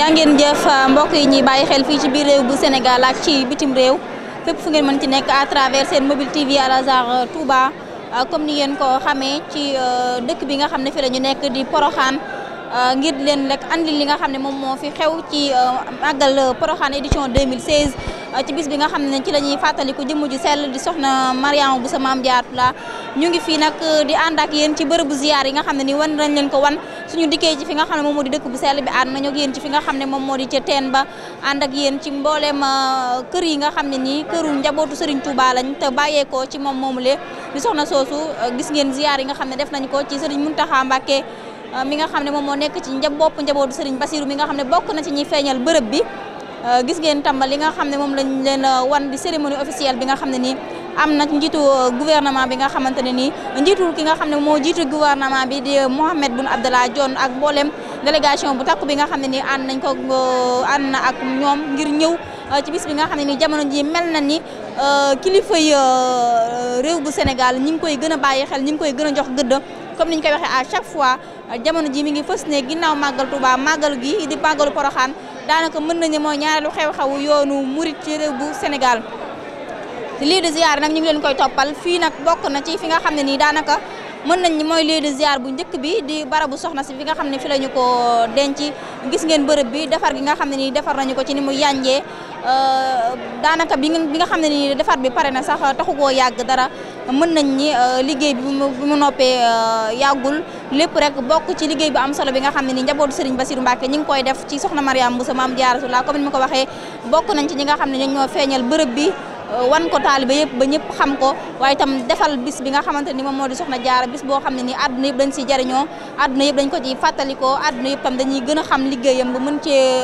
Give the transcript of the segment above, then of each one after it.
jaa ngeen jëf mbokk yi ñuy bàyyi xel fii ci biir réew bu Sénégal ak ci bitim réew fépp fu ngeen mën ci nekk à travers seen mobile TV Al Azhar Touba comme ni ngeen ko xamee ci dëkk bi nga xam ne fi la ñu nekk di Porokhane ngir leen rek andil li nga xam ne moom moo fi xew ci màggal Porokhane édition 2016 ci bis bi nga xam ne ci la ñuy fàttaliku jëmm ju sell di soxna Mariama Bousso Mame Diarra ñu ngi fii nag di ànd ak yéen ci bërëbu ziyaar yi nga xam ne ni wan nañ leen ko wan suñu dikkee ci fi nga xam ne moom moo di dëkk bu sell bi ànd nañu ak yéen ci fi nga xam ne moom moo di ca teen ba ànd ak yéen ci mbooleem kër yi nga xam ne nii këru njabootu Serigne Touba lañ te bàyyeekoo ci moom moomule di soxna soosu gis ngeen ziyaar yi nga xam ne def nañ ko ci Serigne Mountakha Mbacké mi nga xam ne moom moo nekk ci njabootu Serigne Bassirou mi nga xam ne bokk na ci ñi feeñal bërëb bi gis ngeen tamba li nga xam ne moom lañ leen wan di cérémonie officielle bi nga xam ne nii am na njiitu gouvernement bi nga xamante ne nii njiitu ki nga xam ne moo jiitu gouvernement bi di Mahammed Boun Abdallah Dionne ak mboolem délégation bu takku bi nga xam ne nii ànd nañ ko ànd na ak ñoom ngir ñëw ci bis bi nga xam ne nii jamono ji mel na ni kilifa yi réew bu Sénégal ñi ngi koy gën a bàyyi xel ñi ngi koy gën a jox gëdd comme niñ koy waxee à chaque fois jamono ji mi ngi fës ne ginnaaw màggal Touba màggal gi di màggalu Porokhane daanaka mën nañu mooy ñaareelu xew-xewu yoonu murit ci réew bu Sénégal lii de ziar nag ñu ngi leen koy toppal fii nag bokk na ci fi nga xam ne nii daanaka mën nañ ni mooy lii de ziar bu njëkk bi di barabu soxna si fi nga xam ne fi la ñu ko denc gis ngeen bërëb bi defar gi nga xam ne nii defar nañu ko ci ni mu yànjee daanaka bi nga xam ne nii defar bi pare na sax taxu koo yàgg dara mën nañ ni liggéey bi mu noppee yàggul lépp rek bokk ci liggéey bu am solo bi nga xam ne nii njabootu Serigne Bassirou Mbacké ñi ngi koy def ci soxna Mariama Bousso Mame Diarra comme ni ma ko waxee bokk nañ ci ñi nga xam ne ñoo feeñal bërëb bi wan ko taalibe yëpp ba ñëpp xam ko waaye itam defal bis bi nga xamante ni moom moo di soxna Jaara bis boo xam ne nii àdduna yëpp dañ si jariñoo àdduna yëpp dañ ko ci fàttalikoo àdduna yëpp tam dañuy gën a xam liggéeyam ba mën cee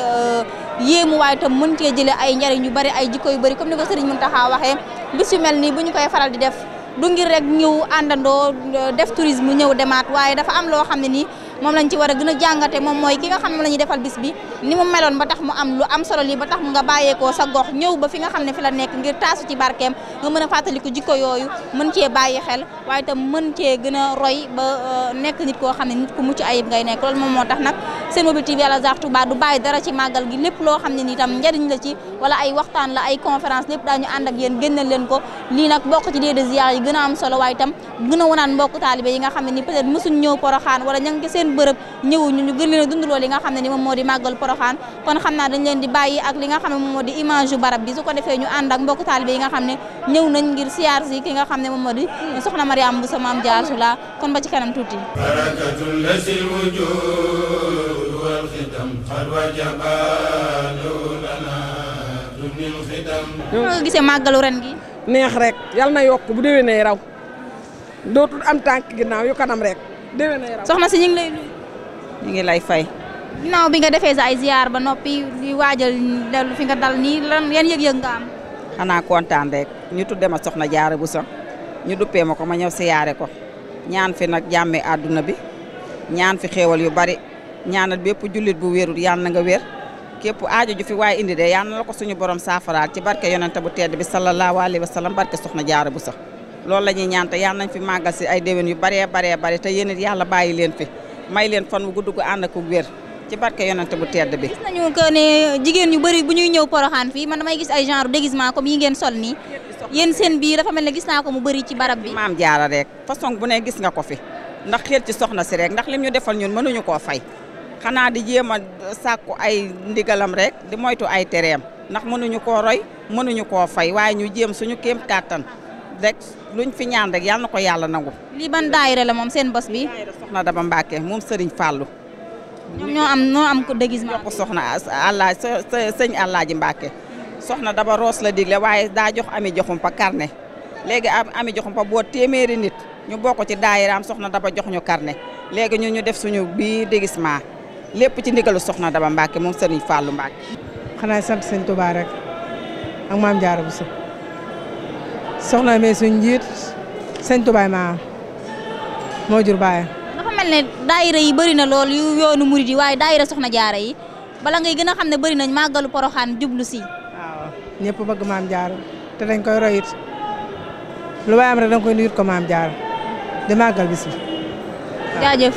yéemu waaye itam mën cee jëlee ay njariñ yu bari ay jikko yu bari comme ni ko Serigne Mountakha waxee bis yu mel nii bu ñu koy faral di def du ngir rek ñëw àndandoo def tourisme ñëw demaat waaye dafa am loo xam ne nii moom lañ ci war a gën a jàngate moom mooy ki nga xam ne la ñuy defal bis bi ni mu meloon ba tax mu am lu am solo lii ba tax mu nga bàyyeekoo sa gox ñëw ba fi nga xam ne fi la nekk ngir taasu ci barkeem nga mën a fàttaliku jikko yooyu mën cee bàyyi xel waaye itam mën cee gën a roy ba nekk nit koo xam ne nit ku mucc ayib ngay nekk loolu moom moo tax nag seen mobile TV Al Azhar Touba du bàyyi dara ci màggal gi lépp loo xam ne nii tam njariñ la ci wala ay waxtaan la ay conférence lépp daañu ànd ak yéen génnal leen ko lii nag bokk ci de ziar yi gën a am solo waaye itam gën a wanaan mbokk taalibe yi nga xam ne ni peut-être mësuñ ñëw Porokhane wala ña ngi seen bërëb ñëwuñu ñu gën leen a dundaloo li nga xam ne ni moom moo di màggal Porokhane kon xam naa dañ leen di bàyyi ak li nga xam ne moom moo di image yu barab bi su ko defee ñu ànd ak mbokk taalibe yi nga xam ne ñëw nañ ngir siyaar si ki nga xam ne moom moo di soxna Mariama Bousso Mame Diarra kon ba ci kanam tuuti nga gisee màggalu ren gi neex rek yal na yokk bu déwénee raw dootul am tànk ginnaaw yu kanam rek déwénee raw soxna si ñu ngi lay nuyu ñu ngi lay fay ginnaaw bi nga defee sa ay ziar ba noppi di waajal dellu fi nga dal nii lan yan yëg-yëg nga am xanaa kontaan rek ñu tudde ma soxna Jaara Bousso ñu duppee ma ko ma ñëw siyaare ko ñaan fi nag jàmme àdduna bi ñaan fi xéewal yu bari ñaanal bépp jullit bu wérul yàlla na nga wér képp aajo ju fi waaye indi de yàlla na la ko suñu borom saafaraal ci barke yonente bu tedd bi sallallahu alayhi wa sallam barke soxna Jaara Bousso loolu la ñuy ñaan te yàlla nañ fi màggal si ay déwén yu baree te yéen it yàlla bàyyi leen fi may leen fan wu gudd gu ànd ak wér ci barke yonente bu tedd bi. gis nañu que ne jigéen ñu bëri bu ñuy ñëw Porokhane fii man damay gis ay genre déguisement comme yi ngeen sol nii yéen seen biir dafa mel ne gis naa ko mu bëri ci barab bi. Maam Jaara rek façon bu ne gis nga ko fi ndax xeet ci soxna si rek ndax lim ñu defal ñun mënuñu koo fay xanaa di jéem a sàkku ay ndigalam rek di moytu ay tereem ndax mënuñu koo roy mënuñu koo fay waaye ñu jéem suñu kéem kàttan rek luñ fi ñaan rek yàlla na ko yàlla nangu. lii ban daayira la moom seen bos bi. daayira soxna Daba Mbacké moom Serigne Fallou. ñoo am ko déguisement. jox ko soxna Allah sëñ Alaaji Mbacké soxna Daba roos la digle waaye daa jox ami joxum pa carnet léegi ami joxum pa boo téeméeri nit ñu bokk ci daayiraam soxna Daba jox ñu carnet léegi ñu def suñu bii déguisement lépp ci ndigalu soxna Daba Mbacké moom Serigne Fallou Mbacké. xanaa sant sëñ Touba rek ak Mame Diarra Bousso soxna mais suñ njiit sëñ Touba moo jur baayam. dafa mel ne daayira yi bëri na lool yu yoonu murid yi waaye daayira soxna Jaara yi bala ngay gën a xam ne bëri nañ màggalu Porokhane jublu si. waaw ñëpp bëgg Mame Diarra te dañ koy roy it lu waay am rek danga koy nuyut ko Mame Diarra di màggal bis bi. jaajëf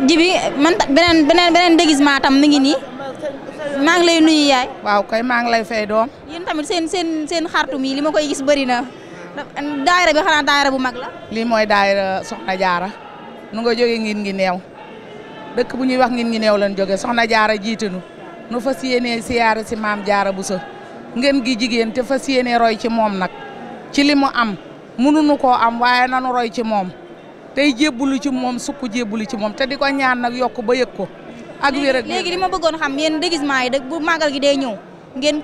jibi man beneen déguisement tam mi ngi nii maa ngi lay nuyu yaay. waaw kay maa ngi lay fay doom. yéen tamit seen xartum yi li ma koy gis bëri na daayira bi xanaa daayira bu mag la. lii mooy daayira Soxna Jaara nu nga jógee ngin ngi neew dëkk bu ñuy wax ngin ngi neew lañ jóge Soxna Jaara jiitanu nu fas yéenee siyaare si maam Jaara Buso ngeen gi jigéen te fas yéenee roy ci moom nag ci li mu am mënuñu koo am waaye nanu roy ci moom tey jébbulu ci moom sukk jébbulu ci moom te di ko ñaan nag yokk ba yëg ko ak wér ak léegi li ma bëggoon xam yéen déguisement yi bu màggal gi day ñëw ngeen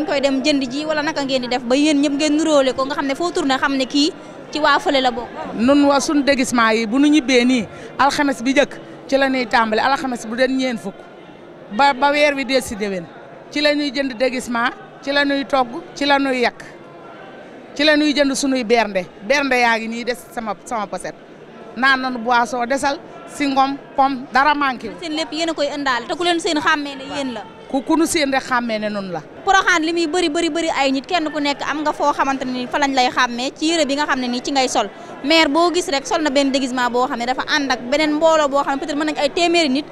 koy dem jënd ji wala naka ngeen di def ba yéen ñëpp ngeen nuróole ko nga xam ne foo tourné xam ne kii ci waa fële la bokk. nun wa suñu déguisement yi bu nu ñibbee nii alxames bi njëkk ci la ñuy tàmbale alxames bu den ñeen fukk ba weer wi dee si déwén ci la ñuy jënd déguisement ci la ñuy togg ci la ñuy yàq ci la ñuy jënd sunuy bernde yaa ngi nii des sama poset naan nañu boisson desal si ngom pom dara manqué wu. seen lépp yéen a koy ëndaale te ku leen seen xàmmee ne yéen la. ku nu seen rek xàmmee ne nun la. Porokhane li muy bëri ay nit kenn ku nekk am nga foo xamante ne ni fa lañ lay xàmmee ci yére bi nga xam ne nii ci ngay sol maire boo gis rek sol na benn déguisement boo xam ne dafa ànd ak beneen mbooloo boo xam ne peut-être mën nañ ay téeméeri nit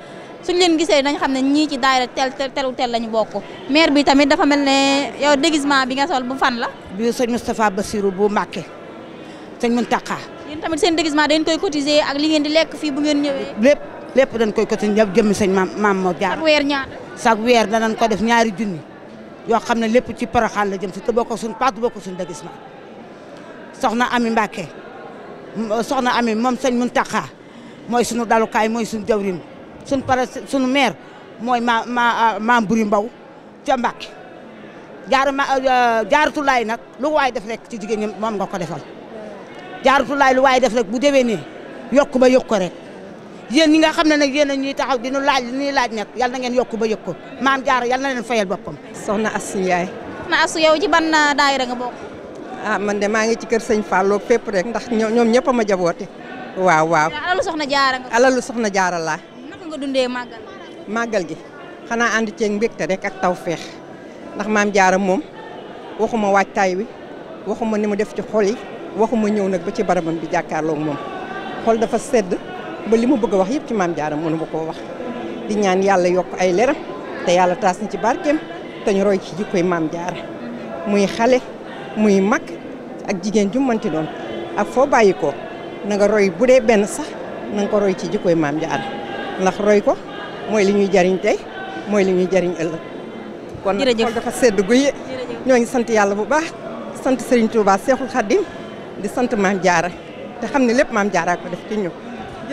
suñ leen gisee dañ xam ne ñii ci daayira tel lañu bokk maire bi tamit dafa mel ne yow déguisement bi nga sol bu fan la. bi sëñ Moustapha Bassirou bu Mbacké sëñ Mountakha. yéen tamit seen déguisement dañ koy cotiser ak li ngeen di lekk fii bu ngeen ñëwee. lépp dañ koy cotiser ñëpp jëmmi sëñ maam moo jaar. ak weer ñaata. chaque weer danañ ko def ñaari junni yoo xam ne lépp ci Porokhane la jëm si te bokk suñu paatu bokk suñu déguisement soxna Ami Mbacké soxna Ami moom sëñ Mountakha mooy suñu dalukaay mooy suñu jawrin suñu maire mooy maam Buri Mbaw ca Mbacké jaaratulaay nag lu waay def rek ci jigéen ñi moom nga ko defal jaaratulaay lu waay def rek bu déwénee yokk ba yokk ko rek yéen ñi nga xam ne nag yéen a ñuy taxaw dinu laaj li ñuy laaj nag yal na ngeen yokk ba yokk ko maam Jaara yal na leen fayal boppam. soxna Asou Ndiaye. soxna Asou yow ci ban daayira nga bokk. Man de maa ngi ci kër sëñ Fallou fépp rek ndax ñoom ñëpp a ma jaboote. waaw. alalu soxna Jaara nga. alalu soxna Jaara laa. naka nga dundee màggal. màggal gi xanaa ànd ceeg mbégte rek ak taw feex ndax maam Jaara moom waxuma waajtaay wi waxuma ni mu def ci xol yi waxuma ñëw nag ba ci barabam bi jàkkaarloog moom xol dafa sedd ba li mu bëgg a wax yëpp ci maam Jaara mënu ma koo wax di ñaan yàlla yokk ay leram te yàlla taas na ci barkeem te ñu roy ci jikkoy maam Jaara muy xale muy mag ak jigéen ju mënti doon ak foo bàyyi ko na nga roy bu dee benn sax na nga ko roy ci jikkoy maam Jaara ndax roy ko mooy li ñuy jariñ tey mooy li ñuy jariñ ëllëg kon nag xol dafa sedd guy ñoo ngi sant yàlla bu baax sant Serigne Touba Cheikhoul Khadim di sant maam Jaara te xam ne lépp maam Jaara ko def ci ñu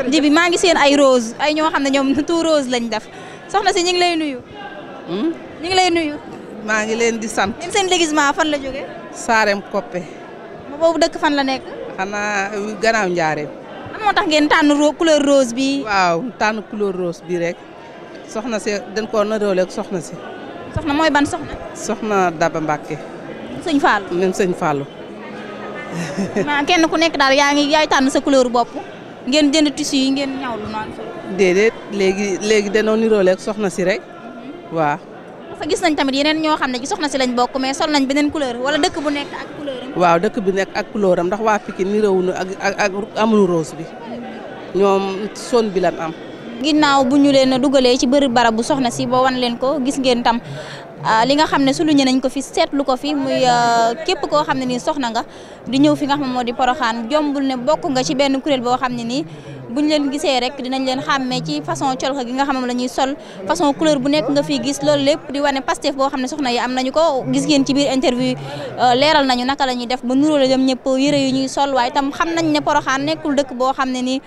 Jibi maa ngi seen ay rose ay ñoo xam ne ñoom tout rose lañ def soxna si ñu ngi lay nuyu. ñu ngi lay nuyu. maa ngi leen di sant. yéen seen déguisement fan la jógee. Saarem Koppe. boobu dëkk fan la nekk. xanaa gannaaw Njaareem. lan moo tax ngeen tànn couleur rose bi. waaw tànn couleur rose bi rek soxna si dañ koo naroole ak soxna si. soxna mooy ban soxna. soxna Daba Mbacké. sëñ Fallou. même sëñ Fallou. kenn ku nekk daal yaay tànn sa couleur bopp. ngeen jënd tissu yi ngeen ñawlu noonu. déedéet léegi danoo niroole ak soxna si rek waaw. parce que gis nañ tamit yeneen ñoo xam ne ci soxna si lañ bokk mais sol nañ beneen couleur wala dëkk bu nekk ak couleur am. waaw dëkk bi nekk ak couleur am ndax waa Pikine niroowuñu ak amul rose bi ñoom son bi lan am. ginnaaw bu ñu leen dugalee ci bëri barab bu soxna si ba wan leen ko gis ngeen tam li nga xam ne souligné nañ ko fi seetlu ko fi muy képp koo xam ne nii soxna nga di ñëw fi nga xam ne moo di Porokhane jombul ne bokk nga ci benn kuréel boo xam ne nii buñ leen gisee rek dinañ leen xàmmee ci façon colka gi nga xam ne la ñuy sol façon couleur bu nekk nga fi gis loolu lépp di wane Pastef boo xam ne soxna yi am nañu ko gis ngeen ci biir interview leeral nañu naka la ñuy def ba nuróole dem ñëpp yëre yu ñuy sol waaye tam xam nañ ne Porokhane nekkul dëkk boo xam ne nii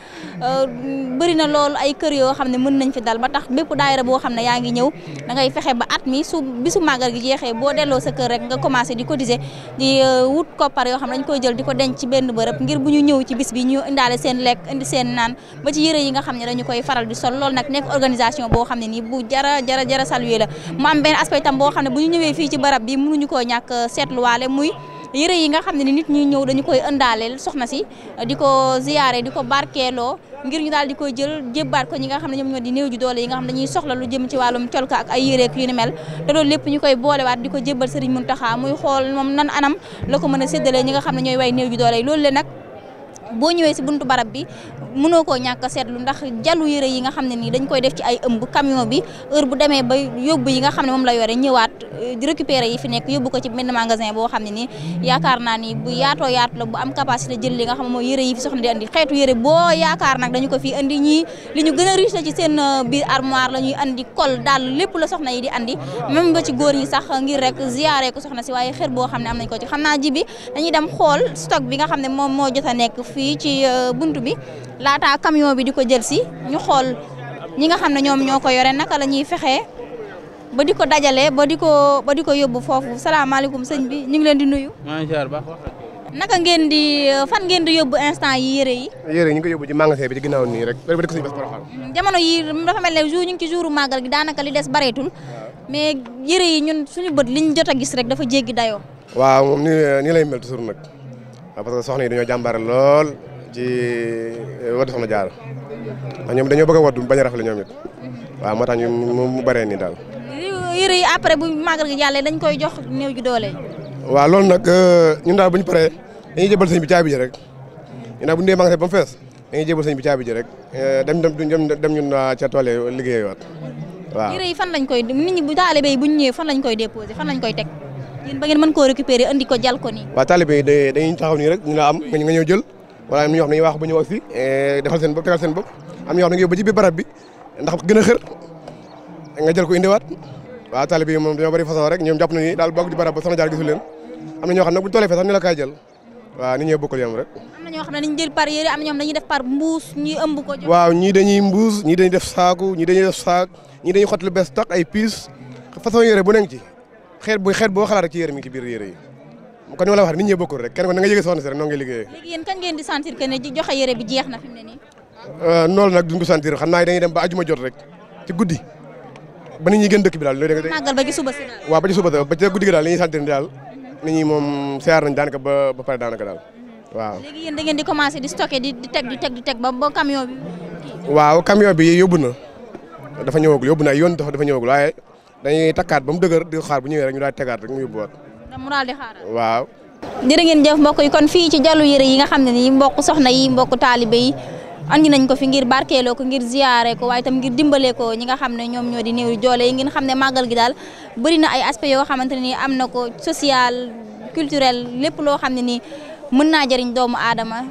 bëri na loolu ay kër yoo xam ne mën nañ fi dal ba tax bépp daayira boo xam ne yaa ngi ñëw da ngay fexe ba at mi su bisu màggal gi jeexee boo delloo sa kër rek nga commencé di cotiser di wut koppar yoo xam ne dañ koy jël di ko denc ci benn bërëb ngir bu ñu ñëw ci bis bi ñu indaale seen lekk indi seen naan ba ci yëre yi nga xam ne dañu koy faral di sol loolu nag nekk organisation boo xam ne nii bu jara saluer la mu am benn aspect tam boo xam ne bu ñu ñëwee fii ci barab bi mënuñu koo ñàkk seetluwaale muy yëre yi nga xam ne ni nit ñuy ñëw dañu koy ëndaaleel soxna si di ko ziyaare di ko barkeeloo ngir ñu daal di koy jël jébbaat ko ñi nga xam ne ñoom ñoo di néew ju doole yi nga xam ne dañuy soxla lu jëm ci wàllum colka ak ay yëreek yu ni mel te loolu lépp ñu koy boolewaat di ko jébbal Serigne Mountakha muy xool moom nan anam la ko mën a séddalee ñi nga xam ne ñooy way néew ju doole yi loolu le nag boo ñëwee si buntu barab bi mënoo koo ñàkk a seetlu ndax jalu yére yi nga xam ne nii dañ koy def ci ay ëmb camion bi heure bu demee ba yóbbu yi nga xam ne moom la yore ñëwaat di récupérer yi fi nekk yóbbu ko ci benn magasin boo xam ne nii yaakaar naa ni bu yaatoo yaatu la bu am capacité jël li nga xam ne mooy yére yi fi soxna di andi xeetu yére boo yaakaar nag dañu ko fi andi ñii li ñu gën a riche la ci seen biir armoire la ñuy andi col daal lépp la soxna yi di andi même ba ci góor ñi sax ngir rek ziyaare ko soxna si waaye xër boo xam ne am nañ ko ci xam naa ji bi dañuy dem xool stock bi nga xam ne moom moo jot a nekk fii ci buntu bi laata camion bi di ko jël si ñu xool ñi nga xam ne ñoom ñoo ko yore naka la ñuy fexee ba di ko dajale ba di ko yóbbu foofu salaamaaleykum sëñ bi ñu ngi leen di nuyu. maa ngi ziar baax. naka ngeen di fan ngeen di yóbbu instant yi yére yi. yére yi ñu ngi ko yóbbu ci magasin bi ci ginnaaw nii rek ba dëkk suñu bés Porokhane. jamono yi dafa mel ne jour ñu ngi ci jouru màggal gi daanaka li des bareetul mais yére yi ñun suñu bët liñ jot a gis rek dafa jéggi dayoo. waaw moom nii lay mel toujours nag waaw parce que soxna yi dañoo jàmbaare lool ci waddu soxna jaar ndax ñoom dañoo bëgg a waddu bañ a rafetlu ñoom it waaw moo tax ñu mu baree nii daal. yére yi après bu màggal gi jàllee dañ koy jox néew ji doole. waaw loolu nag ñun daal bu ñu paree dañuy jébal sëñ bi caabi ji rek ñun daal bu ñu dee magasin ba mu fees dañuy jébal sëñ bi caabi ji rek dem ñun ca tool yi liggéeyiwaat waaw. yére yi fan lañ koy nit ñi bu taalibe yi bu ñu ñëwee fan lañ koy déposé fan lañ koy teg yéen ba ngeen mën koo récupérer andi ko jal ko nii. waaw taalibe yi dañuy taxaw nii rek ñu la am nga ñëw jël wala am ñoo xam ne dañuy wax ba ñëw aussi defal seen bopp tegal seen bopp am ñoo xam ne nga yóbbu ba ci biir barab bi ndax gën a xër nga jël ko indiwaat waaw taalibe yi moom dañoo bari façon rek ñoom jàpp na ni daal bokk ci barab ba soxna jaar gisul leen am na ñoo xam ne bu ñu tollee fee sax ni la kaay jël waaw ni ñëw bokkul yam rek. am na ñoo xam ne dañuy jël par yére am na ñoo xam dañuy def par mbuus ñi ëmb ko. waaw ñii dañuy mbuus ñii dañuy def saaku ñii dañuy def saak ñii dañuy xott lu bees tax ay piis façon yére bu nekk ci xeet boo xalaat rek ci yére mi ngi ci biir yére yi kon ni ma la wax nit ñi bokkul rek kenn ko na nga yëgee soxna si rek noo ngi liggéeyee. léegi yéen kañ ngeen di sentir que ne joxe yére bi jeex na fi mu ne nii. loolu nag duñ ko sentir xam naa dañuy dem ba ajuma jot rek ci guddi ba nit ñi gën dëkk bi daal. màggal ba ci suba si daal. waaw ba ci suba ba ci guddi gi daal li ñuy sentir ni daal nit ñi moom siyaar nañ daanaka ba pare daanaka daal waaw. léegi yéen da ngeen di commencé di stocké di teg ba camion bi. waaw camion bi yóbbu na dafa ñëwagul yóbbu na ay yoon dafa ñëwagul waaye dañuy takkaat ba mu dëgër di xaar bu ñëwee rek ñu daal tegaat rek mu yóbbuwaat. mu daal di xaaral waaw. jërë ngeen jëf mbokk yi kon fii ci Jalu yére yi nga xam ne nii mbokk soxna yi mbokk taalibe yi andi nañ ko fi ngir barkeeloo ko ngir ziyaare ko waaye tam ngir dimbalee ko ñi nga xam ne ñoom ñoo di néew doole yi ngeen xam ne màggal gi daal bëri na ay aspect yoo xamante ne nii am na ko social culturel lépp loo xam ne nii mën naa jëriñ doomu aadama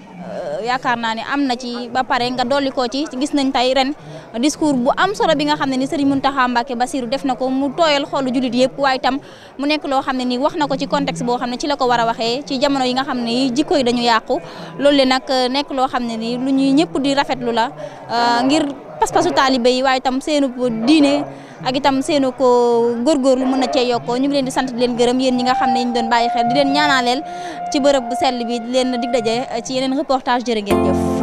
yaakaar naa ne am na ci ba pare nga dolli ko ci gis nañ tey ren discours bu am solo bi nga xam ne ni Serigne Mountakha Mbacké Bassirou def na ko mu tooyal xolu jullit yëpp waaye tam mu nekk loo xam ne nii wax na ko ci contexte boo xam ne ci la ko war a waxee ci jamono yi nga xam ne jikko yi dañu yàqu loolu le nag nekk loo xam ne nii lu ñuy ñëpp di rafetlu la ngir pas-pasu taalibe yi waaye tam seenu diine ak itam seenu ko góorgóorlu mën na cee yokkoo ñu ngi leen di sant di leen gërëm yéen ñi nga xam ne ñu doon bàyyi xel di leen ñaanaleel ci bërëb bu sell bi di leen dig daje ci yeneen reportage jërë ngeen jëf